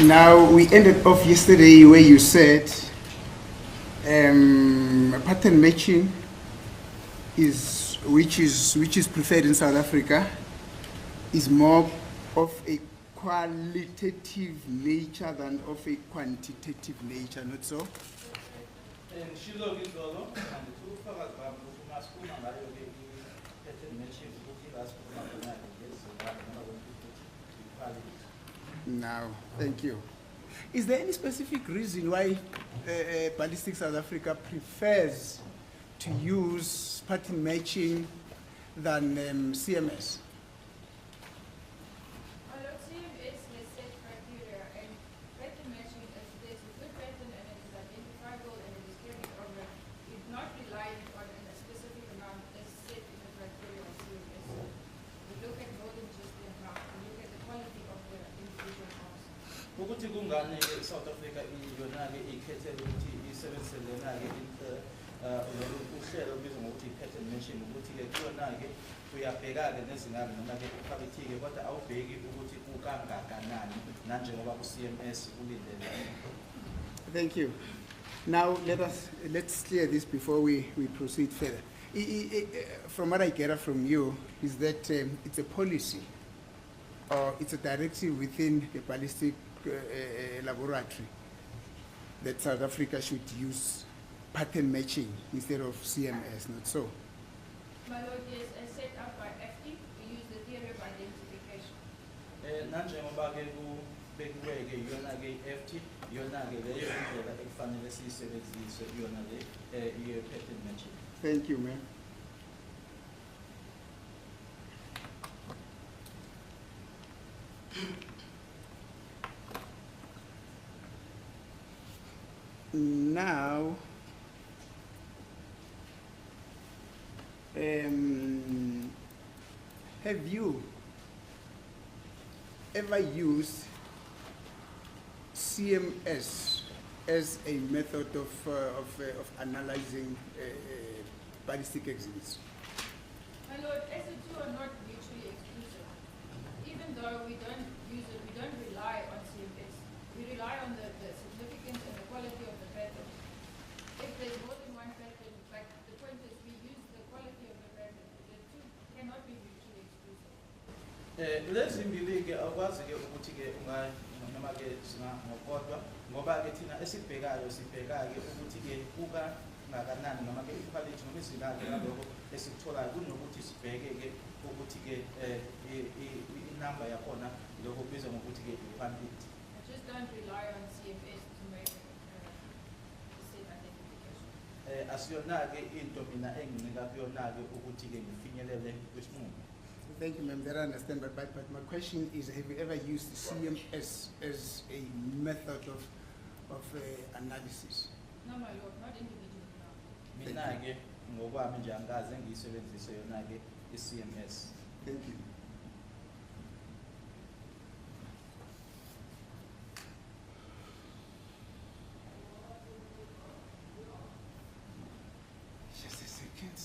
Now, we ended off yesterday where you said pattern matching which is preferred in South Africa is more of a qualitative nature than of a quantitative nature, not so? Now, thank you. Is there any specific reason why Ballistic South Africa prefers to use pattern matching than CMS? Well, CMS has set criteria, and pattern matching is there's a good pattern and it is identifiable and it is carried over. It's not relying on a specific amount as set in the criteria of CMS. We look at more than just the amount, we look at the quality of the individual house. Ukuthi kungani South Africa iyona-ke ikhethela ukuthi isebenziselena-ke uhlelo obizwa ngokuthi i-pattern matching ukuthi-ke kuyona-ke uyabheka-ke nezingane noma-ke ukhwalithi-ke kodwa awubheki ukuthi kukangakanani nanjengoba ku-CMS ulindele. Thank you. Now let's clear this before we proceed further. From what I gather from you is that it's a policy or it's a directive within the ballistic laboratory that South Africa should use pattern matching instead of CMS, not so? My Lord, yes, as set up by FT, we use the theory of identification. Nanjengoba-ke kubekiwe-ke iyona-ke i-FT iyona-ke leyo indlela ekufanele siyisebenzise iyona-le i-pattern matching. Thank you, ma'am. Now, have you ever used CMS as a method of analyzing ballistic exhibits? My Lord, as the two are not mutually exclusive, even though we don't use it, we don't rely on CMS. We rely on the significance and the quality of the pattern. If there's more than one pattern, but the point is we use the quality of the pattern. The two cannot be mutually exclusive. Lezi mbili-ke awukwazi-ke ukuthi-ke noma-ke singakodwa ngoba-ke thina esibhekayo sibheka-ke ukuthi-ke kukangakanani noma-ke iquality noma izinga-ke ngalokho esikutholayo kunokuthi sibheke-ke ukuthi-ke inamba yakhona lokho kubizwa ngokuthi-ke i-quantity. I just don't rely on CMS to make the set identification. Asiyona-ke into mina engincika kuyona-ke ukuthi-ke ngifinyelele kwisinqumo. Thank you, ma'am. That I understand, but my question is, have you ever used CMS as a method of analysis? No, my Lord, not individually, no. Mina-ke ngokwami nje angikaze ngiyisebenzise yona-ke i-CMS. Thank you. Just a second.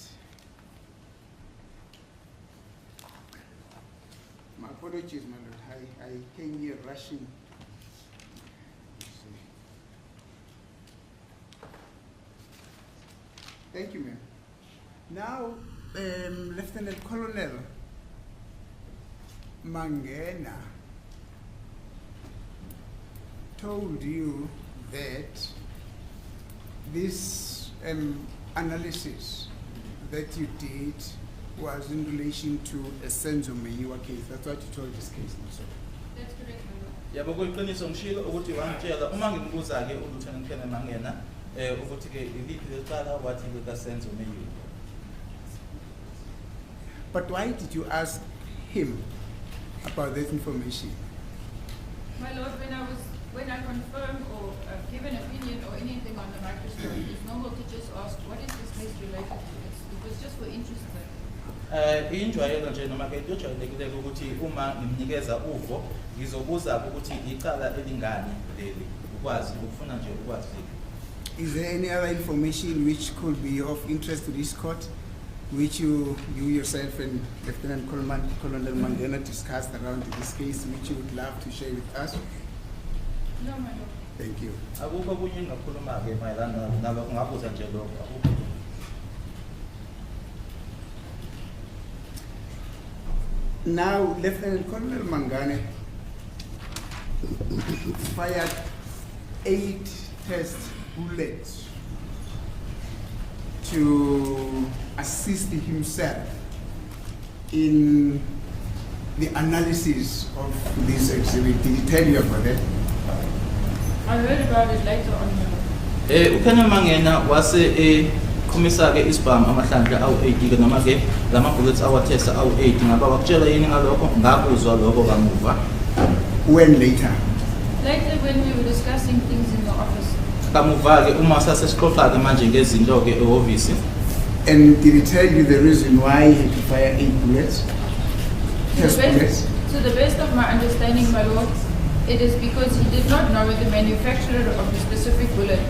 My apologies, my Lord. I came here rushing. Thank you, ma'am. Now, Lieutenant Colonel Mangena told you that this analysis that you did was in relation to a Senzo Meyiwa case. That's what you told this case, no, sir? That's correct, my Lord. Yabo kuyiqiniso ngishilo ukuthi wangitshela uma ngimbuza-ke uLieutenant Colonel Mangena ukuthi-ke iliphi lecala wathi likaSenzo Meyiwa. But why did you ask him about that information? My Lord, when I confirm or give an opinion or anything on the microscope, it's normal to just ask, what is this case related to? It was just for interest. Injwayelo nje noma-ke into ejwayelekile ukuthi uma ngimnikeza uvo ngizobuza ukuthi icala elingani leli ukwazi ukufuna nje ukwazi. Is there any other information which could be of interest to this court, which you yourself and Lieutenant Colonel Mangena discussed around this case, which you would love to share with us? No, my lord. Thank you. Akukho okunye engingakhuluma-ke mayelana nalokho, ngabuza nje lokho. Akukho. Now, Lieutenant Colonel Mangane fired 8 test bullets to assist himself in the analysis of this exhibit. Did he tell you about that? I heard about it later on, my lord. Ukhanya Mangena wase khomisa-ke isibhamu amahlandla awu-8 ke noma-ke lama-bullets awatesta awu-8 ngaba wakutshela yini ngalokho? Ngakuzwa lokho kamuva. When later? Later when we were discussing things in the office. Kamuva-ke uma sasesixoxa-ke manje ngezinto-ke ehhovisi. And did he tell you the reason why he had to fire 8 bullets? Test bullets? To the best of my understanding, my lord, it is because he did not know the manufacturer of the specific bullet.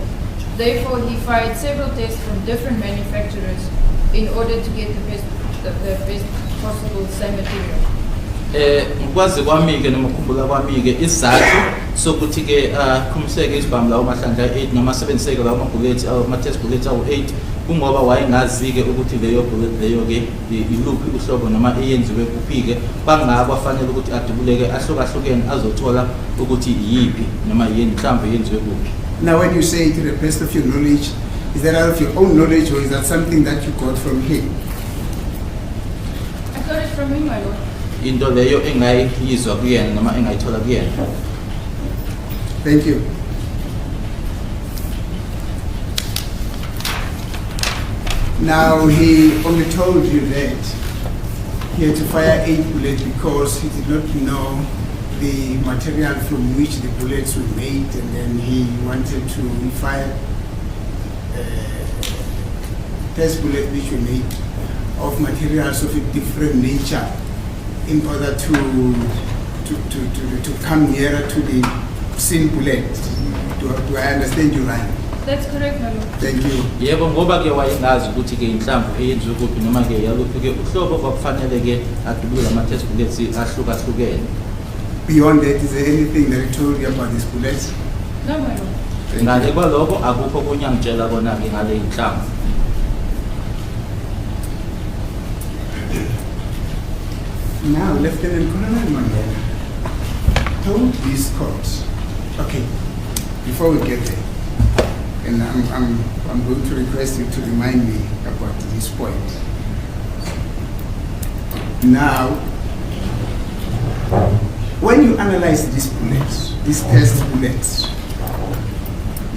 Therefore, he fired several tests from different manufacturers in order to get the best possible same material. Ngikwazi kwami-ke noma ukukhumbula kwami-ke isizathu sokuthi-ke khumiseke isibhamu lawo mahlandla 8 noma asebenziseke lawo ma-bullets ama-test bullets awu-8 kungoba wayengazi-ke ukuthi leyo bullet leyo-ke iluphi uhlobo noma eyenziwe kuphi-ke bangako afanele ukuthi adubuleke ahlukahlukene azothola ukuthi yiphi noma yini mhlawumbe yenziwe kuphi. Now, when you say to the best of your knowledge, is that out of your own knowledge or is that something that you got from him? I got it from him, my lord. Into leyo engayizwa kuyena noma engayithola kuyena. Thank you. Now, he only told you that he had to fire 8 bullets because he did not know the material from which the bullets were made, and then he wanted to fire test bullets which were made of materials of a different nature in order to come nearer to the scene bullet. Do I understand you right? That's correct, my lord. Thank you. Yebo ngoba-ke wayengazi ukuthi-ke inhlamvu eyenziwe kuphi noma-ke yaluphi-ke uhlobo kwakufanele-ke adubule ama-test bullets ahlukahlukene. Beyond that, is there anything that he told you about these bullets? No, my lord. Ngale kwalokho akukho okunye angitshela kona-ke ngale inhlamvu. Now, Lieutenant Colonel Mandela told this court, okay, before we get there, and I'm going to request you to remind me about this point. Now, when you analyze these bullets, these test bullets,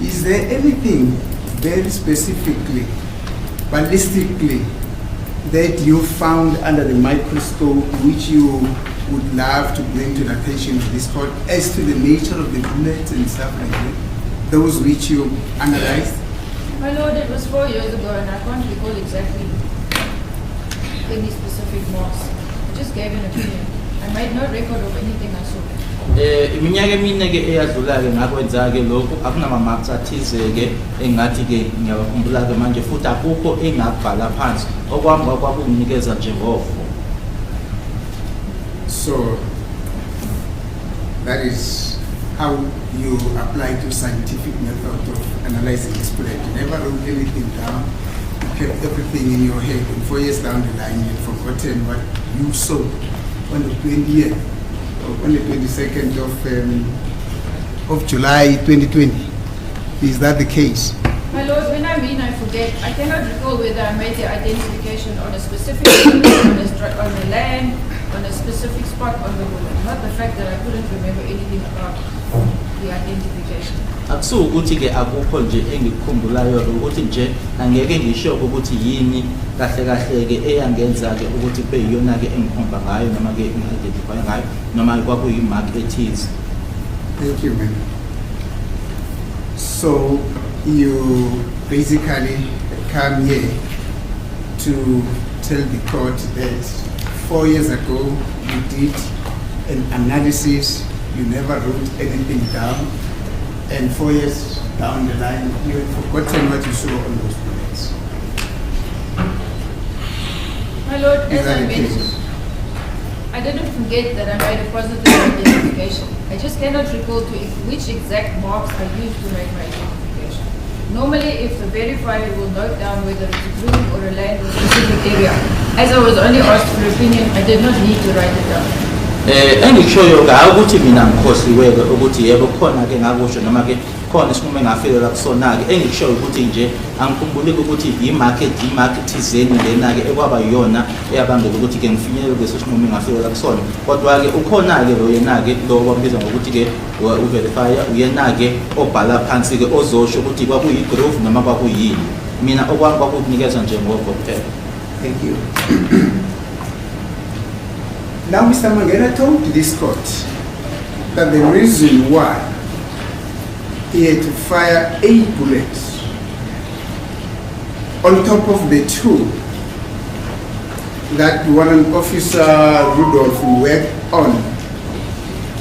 is there anything very specifically, ballistically, that you found under the microscope which you would love to bring to the attention of this court as to the nature of the bullets and stuff like that? Those which you analyzed? My lord, it was 4 years ago and I can't recall exactly any specific marks. I just gave an opinion. I made no record of anything I saw. Iminyaka emine-ke eyadlula-ke ngakwenza-ke lokhu akunama-marks athize-ke engathi-ke ngiyawakhumbula-ke manje futhi akukho engakubhala phansi okwami kwakunginikeza nje ngofo. So that is how you apply to scientific method of analyzing this bullet. You never wrote anything down. You kept everything in your head, and 4 years down the line, you had forgotten what you saw on the 20th, or on the 22nd of July 2020. Is that the case? My lord, when I mean I forget, I cannot recall whether I made the identification on a specific on the land, on a specific spot on the bullet. Not the fact that I couldn't remember anything about the identification. Akusuke ukuthi-ke akukho nje engikukhumbulayo ukuthi nje angeke ngisho ukuthi yini kahle kahle-ke eyangenza-ke ukuthi kube yiyona-ke engikhomba ngayo noma-ke ngi-identify ngayo noma kwakuyi-mark ethize. Thank you, ma'am. So you basically come here to tell the court that 4 years ago you did an analysis, you never wrote anything down, and 4 years down the line you had forgotten what you saw on those bullets. My lord, Is as that I the mentioned, case? I didn't forget that I made a positive identification. I just cannot recall which exact marks I used to make my identification. Normally, if the verifier will note down whether it's a room or a land or a specific area, as I was only asked for opinion, I did not need to write it down. Engikushoyo ukuthi mina ngikhosiweke ukuthi yebo khona ke ngakusho noma ke khona isinqumo engafilela kusona ke engikushoyo ukuthi nje angikhumbuleki ukuthi i-market thizeni lena ke ekwaba yiyona eyabangela ukuthi ke ngifinyelele kuleso sinqumo engafilela kusona kodwa ke ukhona ke lo yena ke lo wambiza ngokuthi ke u-verifier uyena ke obhala phansi ke ozosho ukuthi kwakuyi-grove noma kwakuyini mina okwami kwakukunikeza nje ngoko kuphela. Thank you. Now, Mr. Mangena told this court that the reason why he had to fire 8 bullets on top of the 2 that Warrant Officer Rudolph worked on,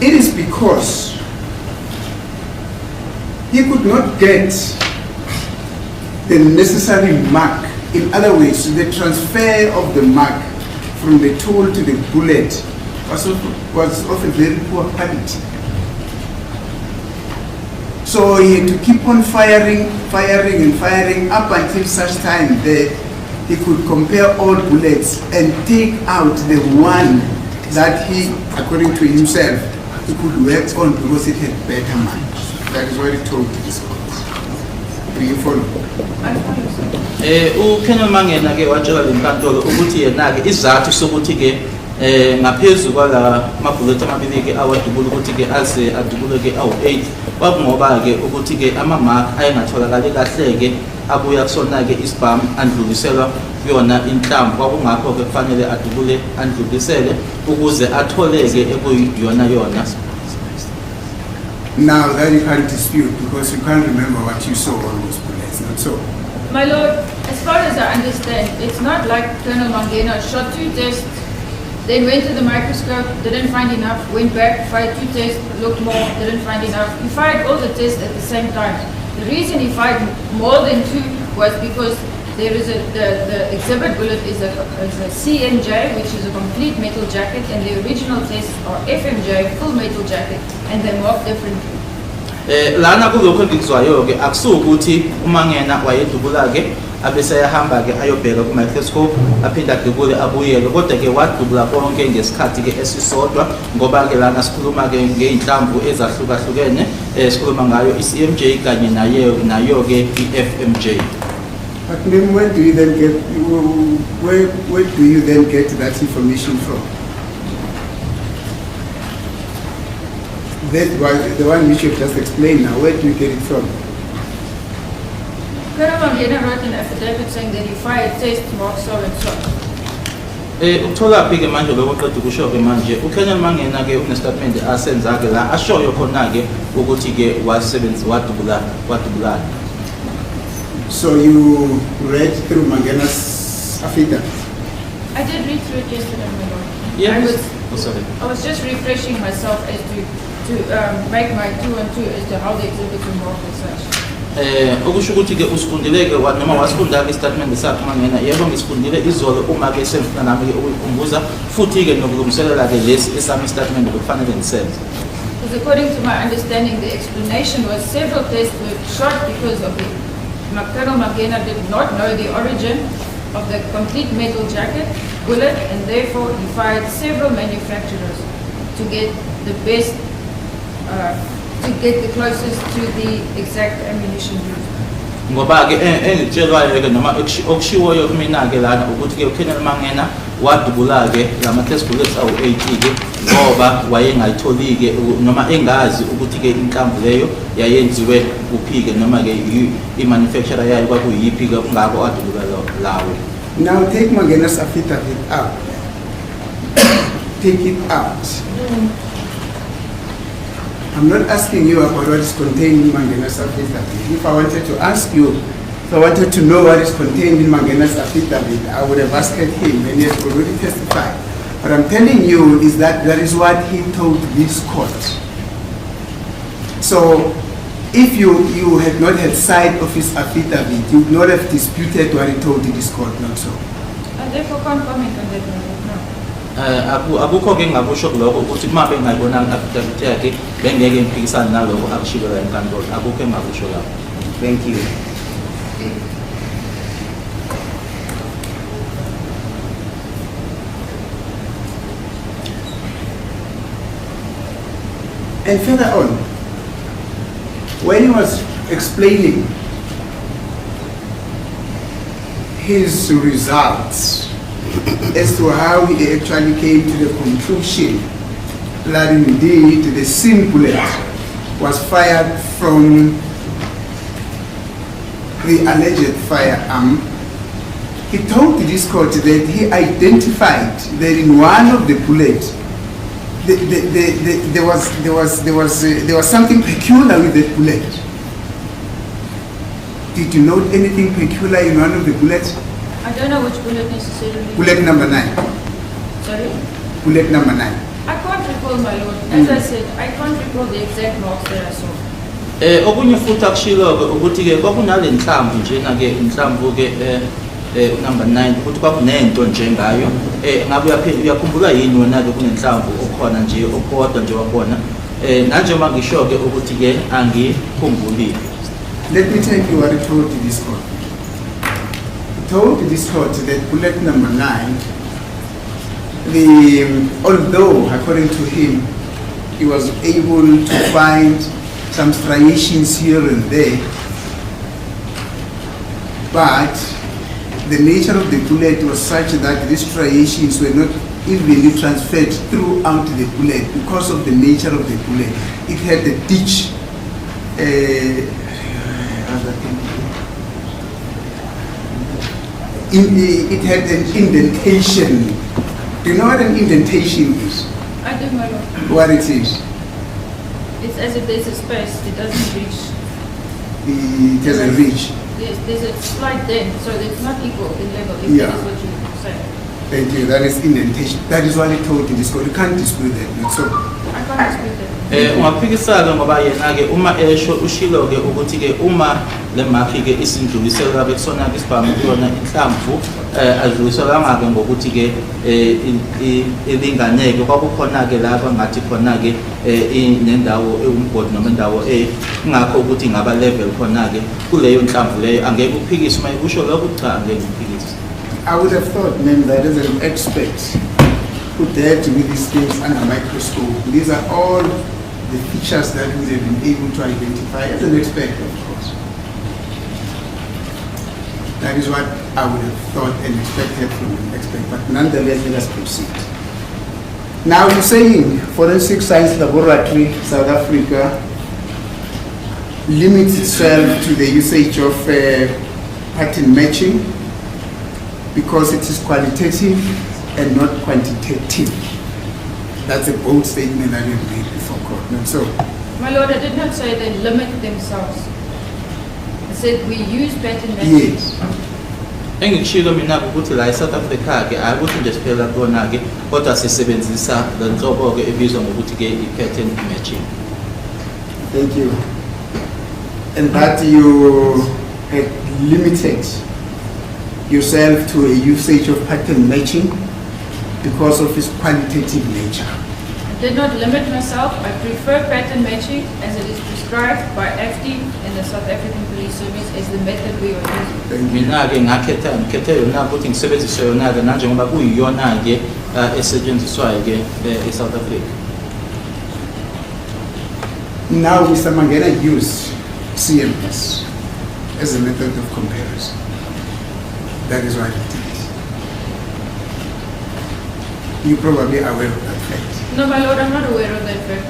it is because he could not get the necessary mark. In other words, the transfer of the mark from the tool to the bullet was of a very poor quality. So he had to keep on firing up until such time that he could compare all bullets and take out the one that he, according to himself, he could work on because it had better mark. That is what he told this court. Do you follow? Ukenel Mangena ke watshela lenkantolo ukuthi yena ke izathu sokuthi ke ngaphezulu kwala mabullet amabili ke awadubula ukuthi ke aze adubule ke awu8 kwakungoba ke ukuthi ke ama mark ayengatholakala kahle ke abuya kusona ke isibhamu andluliselwa kuyona inhlamvu kwakungakho ke kufanele adubule andlulisele ukuze atholeke ekuyiyona yona. Now that you can't dispute because you can't remember what you saw on those bullets, not so. My lord, as far as I understand, it's not like Colonel Mangena shot 2 tests, then went to the microscope, didn't find enough, went back, fired 2 tests, looked more, didn't find enough. He fired all the tests at the same time. The reason he fired more than 2 was because there is the exhibit bullet is a CMJ, which is a complete metal jacket, and the original tests are FMJ, full metal jacket, and they mark differently. Lana kulokho engikuzwayo ke akusukuthi uMangena wayedubula ke abese yahamba ke ayobheka ku microscope aphinda adubule abuyele kodwa ke wadubula konke ngesikhathi ke esisodwa ngoba ke lana sikhuluma ke ngeinhlamvu ezahlukahlukene sikhuluma ngayo iCMJ kanye nayo ke iFMJ. But then where do you then get that information from? That was the one which you've just explained now. Where do you get it from? Colonel Mangena wrote an affidavit saying that he fired tests marked so and so. Ukuthola phi ke manje lokho qeda ukusho ke manje uKenel Mangena ke unestatement asenza ke la ashoyo khona ke ukuthi ke wasebenza wadubula. So you read through Mangena's affidavit? I did read through it yesterday, my lord. Yes. I was just refreshing myself as to make my 2 and 2 as to how the exhibits were marked and such. Okusho ukuthi ke usifundile ke noma wasifunda ke statement sakhe Mangena yebo ngisifundile izolo uma ke semfuna nami ke ukuyikhumbuza futhi ke nokulungiselela ke lesi esami statement okufanele ngisenze. Because according to my understanding, the explanation was several tests were shot because of the Colonel Mangena did not know the origin of the complete metal jacket bullet, and therefore he fired several manufacturers to get the best, to get the closest to the exact ammunition used. Ngoba ke engitshelwayo ke noma okushiwoyo kumina ke lana ukuthi ke uKenel Mangena wadubula ke lama test bullets awu8 ke ngoba wayengayitholi ke noma engazi ukuthi ke inhlamvu leyo yayenziwe kuphi ke noma ke i-manufacturer yayo kwakuyiphi ke kungako wadubula lawo. Now take Mangena's affidavit out. Take it out. I'm not asking you about what is contained in Mangena's affidavit. If I wanted to ask you, if I wanted to know what is contained in Mangena's affidavit, I would have asked him, and he has already testified. What I'm telling you is that that is what he told this court. So, if you had not had sight of his affidavit, you would not have disputed what he told this court, not so. I therefore can't comment on that, no. Akukho ke ngakusho lokho ukuthi uma bengayibonanga affidavit yakhe bengeke ngiphikisane naloko akushilo la enkantolo. Akukho ngakusho lapho. Thank you. And further on, when he was explaining his results as to how he actually came to the conclusion that indeed the same bullet was fired from the alleged firearm, he told this court that he identified that in one of the bullets there was something peculiar with that bullet. Did you note anything peculiar in one of the bullets? I don't know which bullet necessarily. Bullet number 9. Sorry? Bullet number 9. I can't recall, my lord. As I said, I can't recall the exact marks that I saw. Okunye futhi akushilo ukuthi ke kwakunale nhlamvu njena ke inhlamvu ke number 9 ukuthi kwakunento nje ngayo ngabe uyakhumbula yini wena ke kunenhlamvu okhona nje okodwa nje wabona nanje mangisho ke ukuthi ke angikhumbulile. Let me tell you what he told this court. He told this court that bullet number 9, although according to him he was able to find some striations here and there, but the nature of the bullet was such that these striations were not evenly transferred throughout the bullet because of the nature of the bullet. It had a ditch, it had an indentation. Do you know what an indentation is? I do, my lord. What it is? It's as if there's a space, it doesn't reach. It doesn't reach. Yes, there's a slight dent, so it's not equal in level, if Yeah. that is what you say. Thank you. That is indentation. That is what he told in this court. You can't dispute that. No? So, I can't dispute that. Ungaphikisa-ke ngoba yena-ke uma ushilo-ke ukuthi-ke uma le maphi-ke isindluliselwa kusona-ke isibhamu kuyona inhlamvu adluliselwanga-ke ngokuthi-ke ilinganeke kwakukhona-ke lapha ngathi khona-ke nendawo ewumgodi noma indawo ingakho ukuthi ingaba level khona-ke kuleyo nhlamvu leyo angeke uphikise uma kusho lokho cha angeke uphikise. I would have thought, ma'am, that as an expert who dealt with these things under a microscope, these are all the features that we have been able to identify as an expert, of course. That is what I would have thought and expected from an expert, but nonetheless, let us proceed. Now, you're saying Forensic Science Laboratory, South Africa, limits itself to the usage of pattern matching because it is qualitative and not quantitative. That's a bold statement that we've made before court. Not so. My lord, I did not say they limit themselves. I said we use pattern matching. Yes. Engikushilo mina ukuthi la eSouth Africa-ke akuthi nje siphela kona-ke kodwa sisebenzisa le nhlobo-ke ebizwa ngokuthi-ke i-pattern matching. Thank you. And that you had limited yourself to a usage of pattern matching because of its qualitative nature. I did not limit myself. I prefer pattern matching as it is prescribed by FD and the South African Police Service as the method we are using. Thank you. Mina-ke ngikhethe yona ukuthi ngisebenzise yona-ke nanjengoba kuyiyona-ke esetshenziswayo-ke eSouth Africa. Now, Mr. Mangena used CMS as a method of comparison. That is what it is. You're probably aware of that fact. No, my lord, I'm not aware of that fact.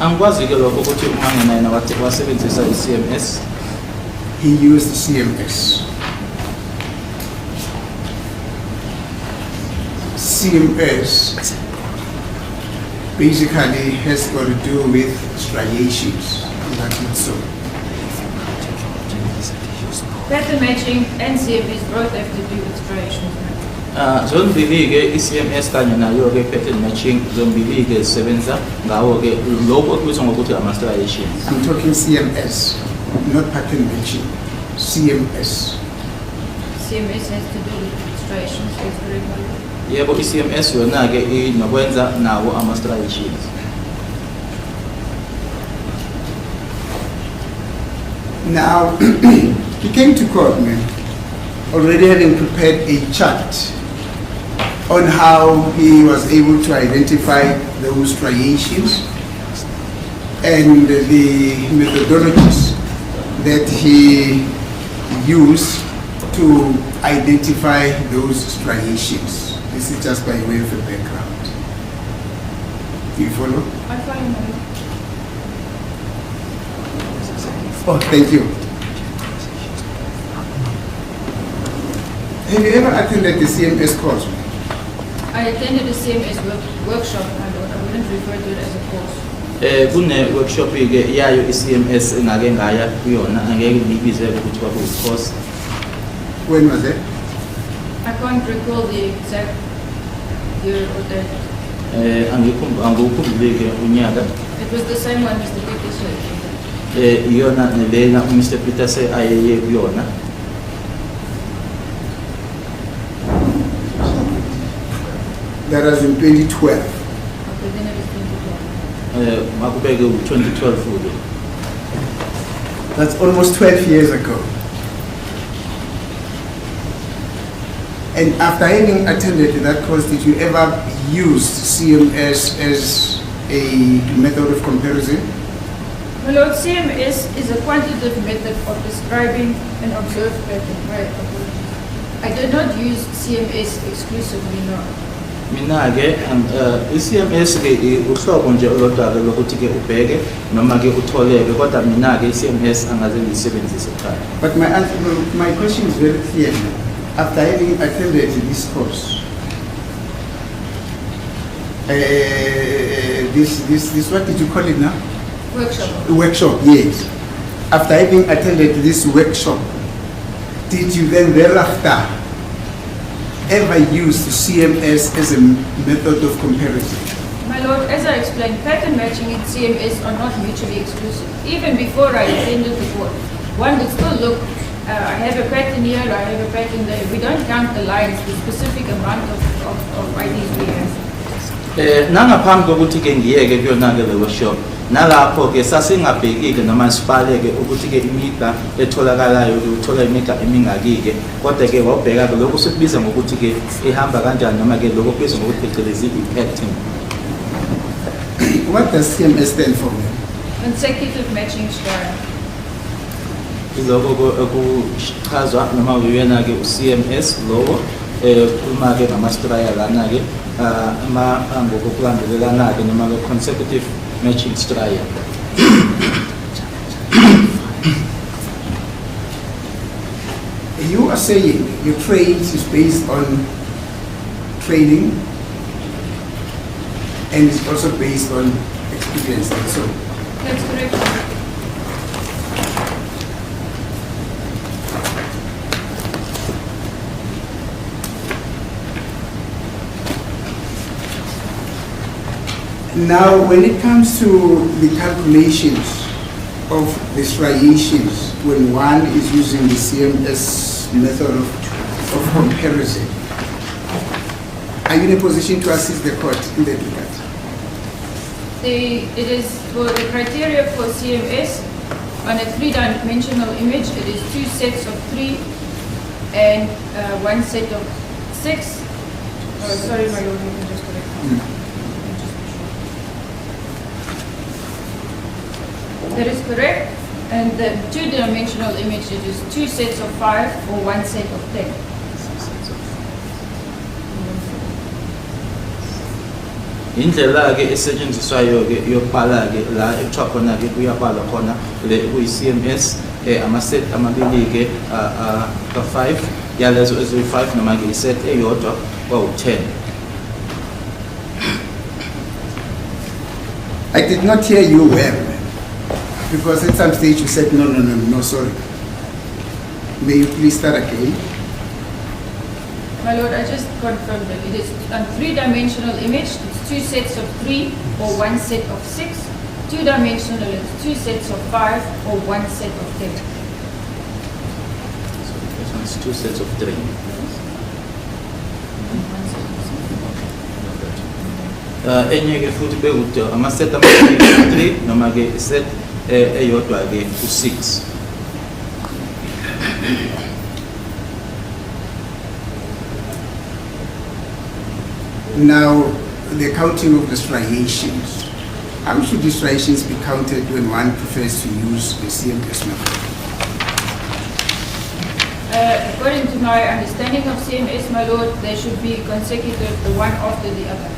Angikwazi-ke lokho ukuthi umangena yena wasebenzisa i-CMS. He used CMS. CMS basically has got to do with striations. Is that not so? Pattern matching and CFS both have to do with striations. Zombili-ke i-CMS kanye nayo-ke pattern matching zombili-ke zisebenza ngawo-ke lokho okubizwa ngokuthi ama-striations. I'm talking CMS, not pattern matching. CMS. CMS has to do with striations, that's correct, my lord. Yebo, i-CMS yona-ke inokwenza nawo ama-striations. Now, he came to court, man, already having prepared a chart on how he was able to identify those striations and the methodologies that he used to identify those striations. This is just by way of a background. Do you follow? I follow, my lord. Oh, thank you. Have you ever attended the CMS course? I attended the CMS workshop, my lord. I wouldn't refer to it as a course. Kune workshop ke yayo i-CMS engake ngaya kuyona, angeke ngibizele ukuthi kwakuyi-course. When was it? I can't recall the exact year or date. Angikukhumbuleki unyaka. It was the same one Mr. Peter said. Iyona lena Mr. Peter se ayeye kuyona. That was in 2012. Okay, then it is 2012. Makubeke u-2012 futhi. That's almost 12 years ago. And after having attended that course, did you ever use CMS as a method of comparison? My lord, CMS is a quantitative method of describing an observed pattern. Right. I did not use CMS exclusively, no. Mina-ke i-CMS ke uhlobo nje olodwa-ke lokuthi ke ubheke noma ke utholeke, kodwa mina-ke i-CMS angaze ngiyisebenzise ekhaya. But my question is very clear. After having attended this course, this what did you call it now? Workshop. Workshop, yes. After having attended this workshop, did you then thereafter ever use CMS as a method of comparison? My lord, as I explained, pattern matching and CMS are not mutually exclusive. Even before I attended the course, one would still look, I have a pattern here, I have a pattern there. We don't count the lines, the specific amount of IDs we have. Nangaphambi kokuthi ke ngiyeke kuyona-ke le workshop, nalapho ke sasingabheki-ke noma sibale-ke ukuthi-ke imigqa etholakalayo uthola imigqa emingaki-ke, kodwa-ke wawubheka-ke lokhu sikubiza ngokuthi-ke ihamba kanjani noma-ke lokhu kubizwa ngokuthi phecelezi i-pattern. What does CMS stand for? Consecutive matching style. Ilokho okuchazwa noma uyena-ke u-CMS lowo uma-ke ngama-straya lana-ke ngokulandelelana-ke noma-ke consecutive matching straya. You are saying your trade is based on training and it's also based on experience. So That's correct. now when it comes to the calculations of the striations, when one is using the CMS method of comparison, are you in a position to assist the court in that regard? It is for the criteria for CMS on a three-dimensional image. It is 2 sets of 3 and 1 set of 6. Oh, sorry, my lord, you can just correct me. That is correct. And the 2-dimensional image, it is 2 sets of 5 or 1 set of 10. Indlela-ke esetshenziswayo-ke yokubhala-ke la ekuthiwa khona-ke kuyabhalwa khona le kuyi-CMS ama-set amabili-ke ka-5 yalezo eziyi-5 noma-ke i-set eyodwa kwawu-10. I did not hear you well, because at some stage you said no, sorry. May you please start again? My lord, I just confirmed that it is a 3-dimensional image. It's 2 sets of 3 or 1 set of 6. 2-dimensional is 2 sets of 5 or 1 set of 10. So this one's 2 sets of 3. enye ke futhi bekude ama-set ama-3 noma ke set eyodwa ke u-6. Now, the counting of the striations. How should the striations be counted when one prefers to use the CMS method? According to my understanding of CMS, my lord, they should be consecutive, the one after the other.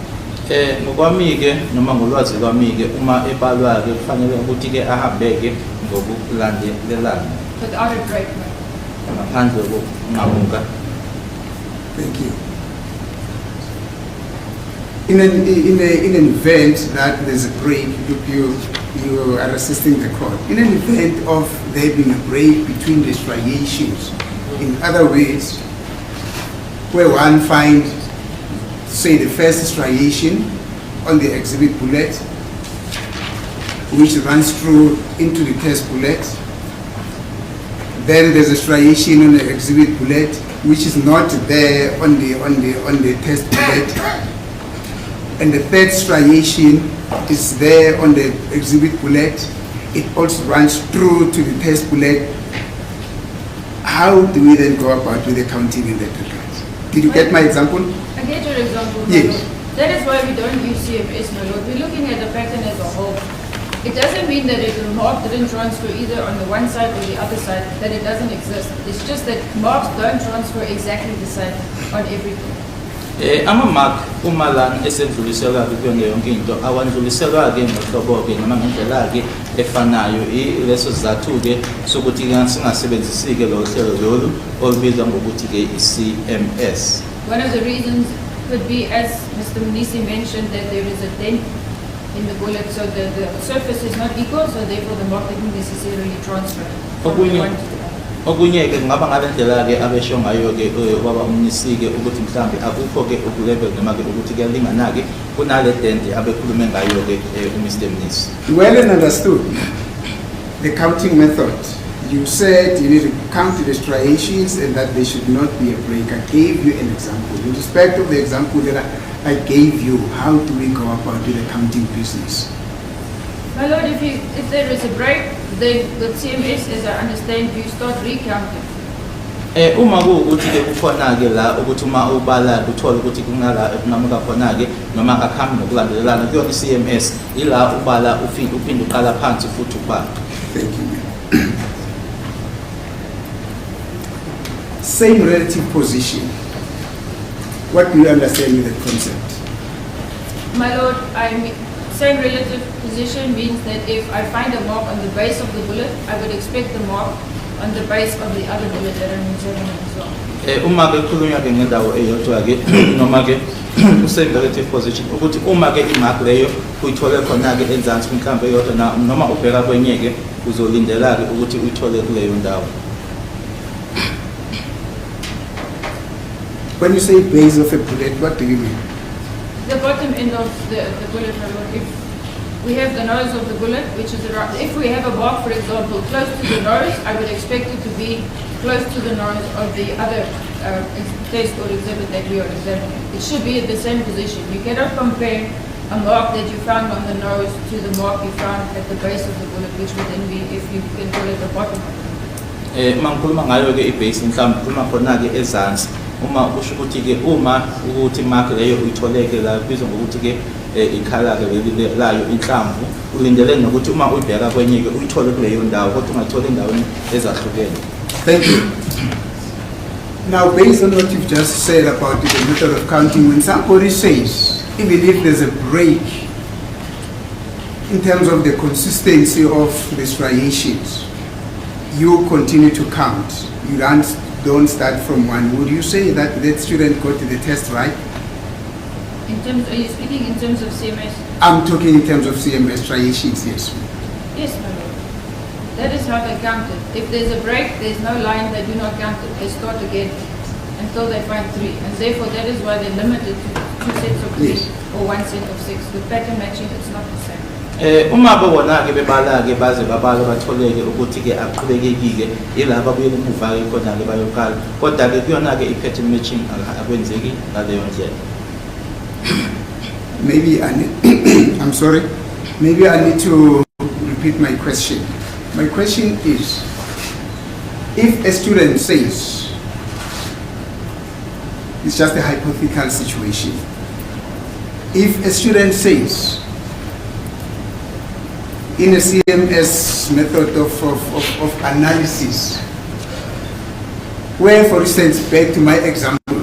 Ngokwami ke noma ngolwazi lwami ke uma ebalwa ke kufanele ukuthi ke ahambe ke ngokulandelelana. Without a break. Ngaphandle kokunqamuka. Thank you. In an event that there's a break, you are assisting the court. In an event of there being a break between the striations, in other words, where one finds, say, the first striation on the exhibit bullet, which runs through into the test bullet. Then there's a striation on the exhibit bullet, which is not there on the test bullet. And the third striation is there on the exhibit bullet. It also runs through to the test bullet. How do we then go about with the counting in that regard? Did you get my example? I get your example, my Yes. lord. That is why we don't use CMS, my lord. We're looking at the pattern as a whole. It doesn't mean that if the mark didn't transfer either on the one side or the other side, that it doesn't exist. It's just that marks don't transfer exactly the same on everything. Ama-mark uma lana esedluliselwa kuyona yonke into awandluliselwa-ke ngohlobo-ke noma ngendlela-ke efanayo ileso sizathu-ke sokuthi singasebenzisi-ke lo hlelo lolu olubizwa ngokuthi-ke i-CMS. One of the reasons could be, as Mr. Mnisi mentioned, that there is a dent in the bullet, so the surface is not equal, so therefore the mark didn't necessarily transfer from the one to the other. Okunye-ke kungaba ngale ndlela-ke abesho ngayo-ke ubaba uMnisi-ke ukuthi mhlawumbe akukho-ke uku-level noma-ke ukuthi kuyalingana-ke kunale dente abekhulume ngayo-ke uMr. Mnisi. Well and understood. The counting method. You said you need to count the striations and that there should not be a break. I gave you an example. In respect of the example that I gave you, how do we go about with the counting business? My lord, if there is a break, then with CMS, as I understand, you start recounting. Uma kuwukuthi-ke kukhona-ke la ukuthi uma ubala uthole ukuthi kunala ekunamuka khona-ke noma akhambi ngokulandelelana kuyona i-CMS ila ubala uphinde uqala phansi futhi ubala. Thank you. Same relative position. What do you understand with that concept? My lord, same relative position means that if I find a mark on the base of the bullet, I would expect the mark on the base of the other bullet that I'm examining as well. Uma-ke kukhulunywa-ke ngendawo eyodwa-ke noma-ke same relative position ukuthi uma-ke imark leyo uyithole khona-ke enzansi mhlawumbe eyodwa noma ubheka kwenye-ke uzolindela-ke ukuthi uyithole kuleyo ndawo. When you say base of a bullet, what do you mean? The bottom end of the bullet, my lord. If we have the nose of the bullet, which is around, if we have a mark, for example, close to the nose, I would expect it to be close to the nose of the other test or exhibit that we are examining. It should be at the same position. You cannot compare a mark that you found on the nose to the mark you found at the base of the bullet, which would then be, if you can call it, the bottom of the bullet. Uma ngikhuluma ngayo-ke ibase mhlawumbe ngikhuluma khona-ke ezansi uma kusho ukuthi-ke uma ukuthi mark leyo uyitholeke la kubizwa ngokuthi-ke ikhala-ke leli layo inhlamvu ulindele nokuthi uma uyibheka kwenye-ke uyithole kuleyo ndawo kodwa ungayitholi endaweni ezahlukene. Thank you. Now, based on what you've just said about the method of counting, when somebody says, even if there's a break in terms of the consistency of the striations, you continue to count. You don't start from one. Would you say that that student got the test right? Are you speaking in terms of CMS? I'm talking in terms of CMS striations, yes. Yes, my lord. That is how they count it. If there's a break, there's no line, they do not count it. They start again until they find 3. And therefore, that is why they're limited to 2 sets of 3 Yes. or 1 set of 6. With pattern matching, it's not the same. Uma bebona-ke bebala-ke baze babala batholeke ukuthi-ke aqhubekekile yilaba buyele emuva-ke khona-ke bayokala kodwa-ke kuyona-ke i-pattern matching akwenzeki ngaleyo ndlela. maybe I need, I'm sorry, maybe I need to repeat my question. My question is, if a student says, it's just a hypothetical situation, if a student says, in a CMS method of analysis, where, for instance, back to my example,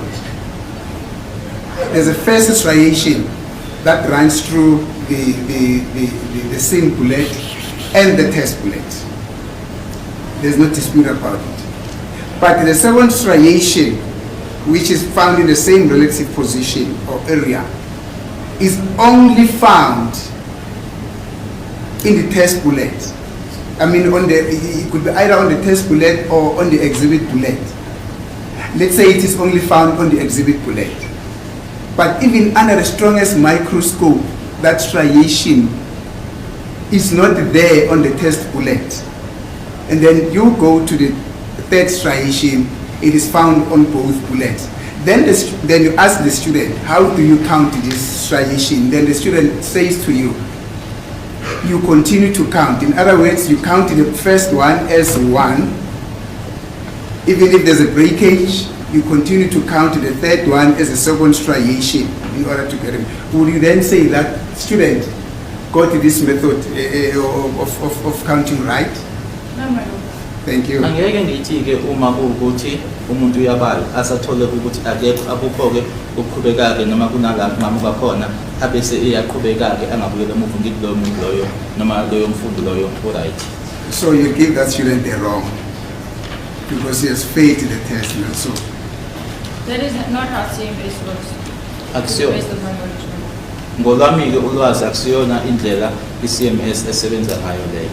there's a first striation that runs through the same bullet and the test bullet. There's no dispute about it. But the second striation, which is found in the same relative position or area, is only found in the test bullet. I mean, it could be either on the test bullet or on the exhibit bullet. Let's say it is only found on the exhibit bullet. But even under the strongest microscope, that striation is not there on the test bullet. And then you go to the third striation, it is found on both bullets. Then you ask the student, how do you count this striation? Then the student says to you, you continue to count. In other words, you count the first one as 1. Even if there's a breakage, you continue to count the third one as a second striation in order to get it. Would you then say that student got this method of counting right? No, my lord. Thank you. Angeke ngithi-ke uma kuwukuthi umuntu uyabala asathole ukuthi akekho akukho-ke ukuqhubeka-ke noma kunala kungamuka khona abese iyaqhubeka-ke angabuyela emuva ngithi loyo muntu loyo noma loyo mfundi loyo u-right. So you give that student the wrong because he has failed the test and so. That is not how CMS works. Akusiyona. Based on my knowledge, my lord. Ngolwami-ke ulwazi akusiyona indlela i-CMS esebenza ngayo leyo.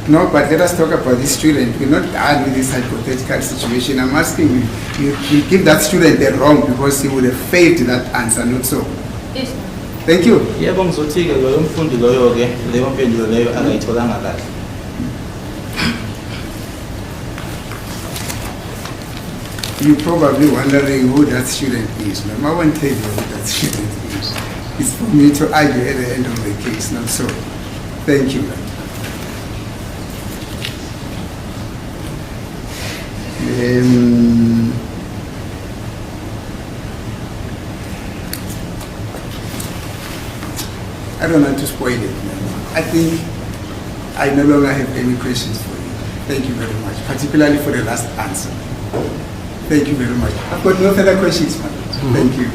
No, but let us talk about this student. We're not done with this hypothetical situation. I'm asking you give that student the wrong because he would have failed that answer, not so. Yes, ma'am. Thank you. Yebo ngizothi-ke loyo mfundi loyo-ke leyo mpendulo leyo akayitholanga kahle. You're probably wondering who that student is. Ma'am, I won't tell you who that student is. It's for me to argue at the end of the case, not so. Thank you. I don't want to spoil it. I think I no longer have any questions for you. Thank you very much, particularly for the last answer. Thank you very much. I've got no further questions, ma'am. Thank you.